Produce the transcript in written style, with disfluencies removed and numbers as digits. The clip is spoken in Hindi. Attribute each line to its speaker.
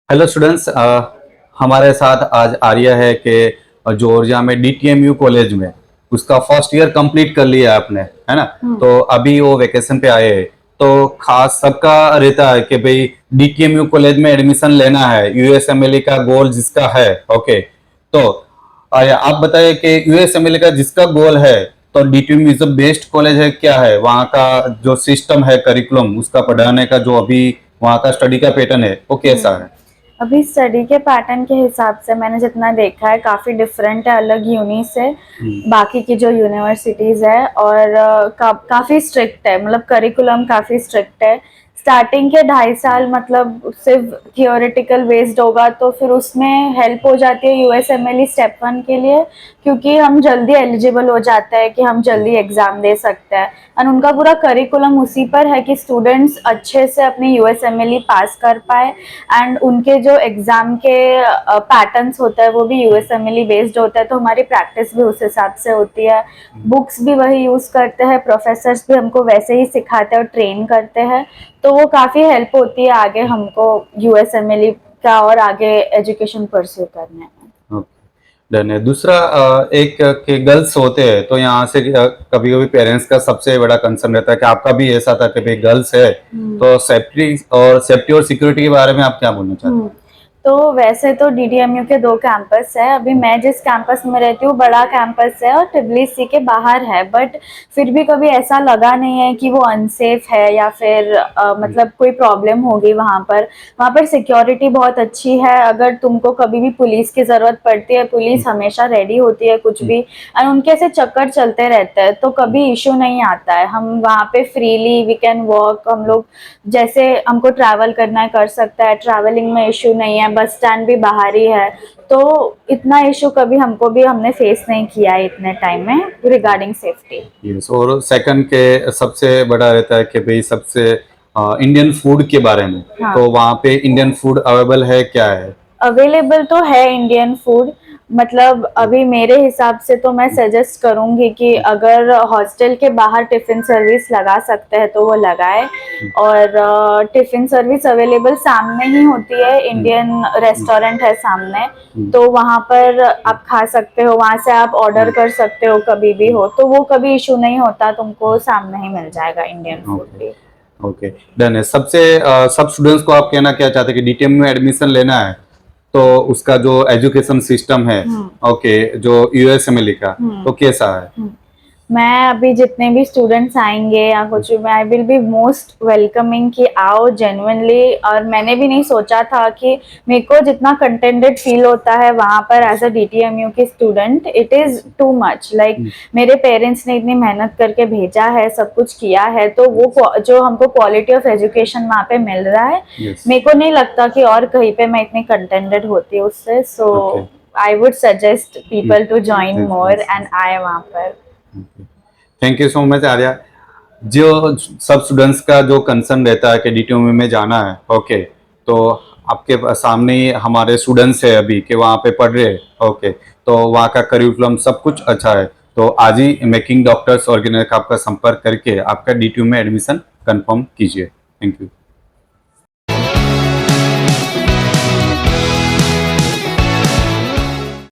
Speaker 1: हेलो स्टूडेंट्स, हमारे साथ आज आर्या है कि जॉर्जिया में डीटीएमयू कॉलेज में उसका फर्स्ट ईयर कंप्लीट कर लिया आपने, है ना। तो अभी वो वेकेशन पे आए हैं। तो खास सबका रहता है कि भाई डीटीएमयू कॉलेज में एडमिशन लेना है, यूएसएमएलई का गोल जिसका है। ओके, तो आर्या आप बताइए कि यूएसएमएलई का जिसका गोल है तो डीटीएमयू इज द बेस्ट कॉलेज है, क्या है वहाँ का जो सिस्टम है, करिकुलम उसका पढ़ाने का जो अभी वहाँ का स्टडी का पैटर्न है वो कैसा है।
Speaker 2: अभी स्टडी के पैटर्न के हिसाब से मैंने जितना देखा है काफ़ी डिफरेंट है अलग यूनी से। बाकी की जो यूनिवर्सिटीज़ है और काफ़ी स्ट्रिक्ट है, मतलब करिकुलम काफ़ी स्ट्रिक्ट है। स्टार्टिंग के 2.5 साल मतलब सिर्फ थियोरेटिकल बेस्ड होगा, तो फिर उसमें हेल्प हो जाती है यूएसएमएलई स्टेप 1 के लिए, क्योंकि हम जल्दी एलिजिबल हो जाते हैं कि हम जल्दी एग्ज़ाम दे सकते हैं। एंड उनका पूरा करिकुलम उसी पर है कि स्टूडेंट्स अच्छे से अपनी यूएसएमएलई पास कर पाए। एंड उनके जो एग्ज़ाम के पैटर्न्स होता है वो भी यूएसएमएलई बेस्ड होता है, तो हमारी प्रैक्टिस भी उस हिसाब से होती है। बुक्स भी वही यूज़ करते हैं, प्रोफेसर्स भी हमको वैसे ही सिखाते हैं और ट्रेन करते हैं। तो वो काफ़ी हेल्प होती है आगे हमको यूएसएमएलई का और आगे एजुकेशन परस्यू करने में।
Speaker 1: डन है। दूसरा, एक के गर्ल्स होते हैं तो यहाँ से कभी कभी पेरेंट्स का सबसे बड़ा कंसर्न रहता है कि आपका भी ऐसा था कि भाई गर्ल्स है, तो सेफ्टी और सिक्योरिटी के बारे में आप क्या बोलना चाहते हैं।
Speaker 2: तो वैसे तो डीडीएमयू के 2 कैंपस है। अभी मैं जिस कैंपस में रहती हूँ बड़ा कैंपस है और टिब्लिसी के बाहर है, बट फिर भी कभी ऐसा लगा नहीं है कि वो अनसेफ है या फिर मतलब कोई प्रॉब्लम होगी वहाँ पर। वहाँ पर सिक्योरिटी बहुत अच्छी है। अगर तुमको कभी भी पुलिस की ज़रूरत पड़ती है, पुलिस हमेशा रेडी होती है कुछ भी, और उनके ऐसे चक्कर चलते रहते हैं, तो कभी इशू नहीं आता है। हम वहाँ पे फ्रीली वी कैन वॉक, हम लोग जैसे हमको ट्रैवल करना है कर सकता है, ट्रैवलिंग में इशू नहीं है, बस स्टैंड भी बाहर ही है। तो इतना इशू कभी हमने फेस नहीं किया है इतने टाइम में रिगार्डिंग सेफ्टी।
Speaker 1: यस, और सेकंड के सबसे बड़ा रहता है कि भाई सबसे इंडियन फूड के बारे में।
Speaker 2: हाँ,
Speaker 1: तो वहाँ पे इंडियन फूड अवेलेबल है, क्या है।
Speaker 2: अवेलेबल तो है इंडियन फूड। मतलब अभी मेरे हिसाब से तो मैं सजेस्ट करूंगी कि अगर हॉस्टल के बाहर टिफ़िन सर्विस लगा सकते हैं तो वो लगाए। और टिफ़िन सर्विस अवेलेबल सामने ही होती है, इंडियन रेस्टोरेंट है सामने, तो वहाँ पर आप खा सकते हो, वहाँ से आप ऑर्डर कर सकते हो कभी भी हो, तो वो कभी इशू नहीं होता, तुमको सामने ही मिल जाएगा इंडियन फूड
Speaker 1: ओके,
Speaker 2: भी।
Speaker 1: ओके, डन है। सब स्टूडेंट्स को आप कहना क्या चाहते हैं कि डीटीएम में एडमिशन लेना है तो उसका जो एजुकेशन सिस्टम है, ओके, जो यूएसएमएलई का, तो कैसा है।
Speaker 2: मैं अभी जितने भी स्टूडेंट्स आएंगे या कुछ भी, I will be most welcoming कि आओ जेन्युइनली। और मैंने भी नहीं सोचा था कि मेरे को जितना कंटेंटेड फील होता है वहाँ पर एज अ डीटीएमयू की student, it is too much. Like मेरे पेरेंट्स ने इतनी मेहनत करके भेजा है, सब कुछ किया है, तो वो जो हमको क्वालिटी ऑफ एजुकेशन वहाँ पे मिल रहा है, मेरे को नहीं लगता कि और कहीं पे मैं इतनी कंटेंटेड होती उससे। So I would suggest people to join more and आए वहाँ पर।
Speaker 1: Thank you so much Arya. जो सब स्टूडेंट्स का जो कंसर्न रहता है कि डीटीएम में जाना है, ओके, तो आपके सामने ही हमारे स्टूडेंट्स है अभी कि वहाँ पे पढ़ रहे हैं, ओके, तो वहाँ का करिकुलम सब कुछ अच्छा है। तो आज ही मेकिंग डॉक्टर्स ऑर्गेनाइज का आपका संपर्क करके आपका डीटीएम में एडमिशन कंफर्म कीजिए। Thank you.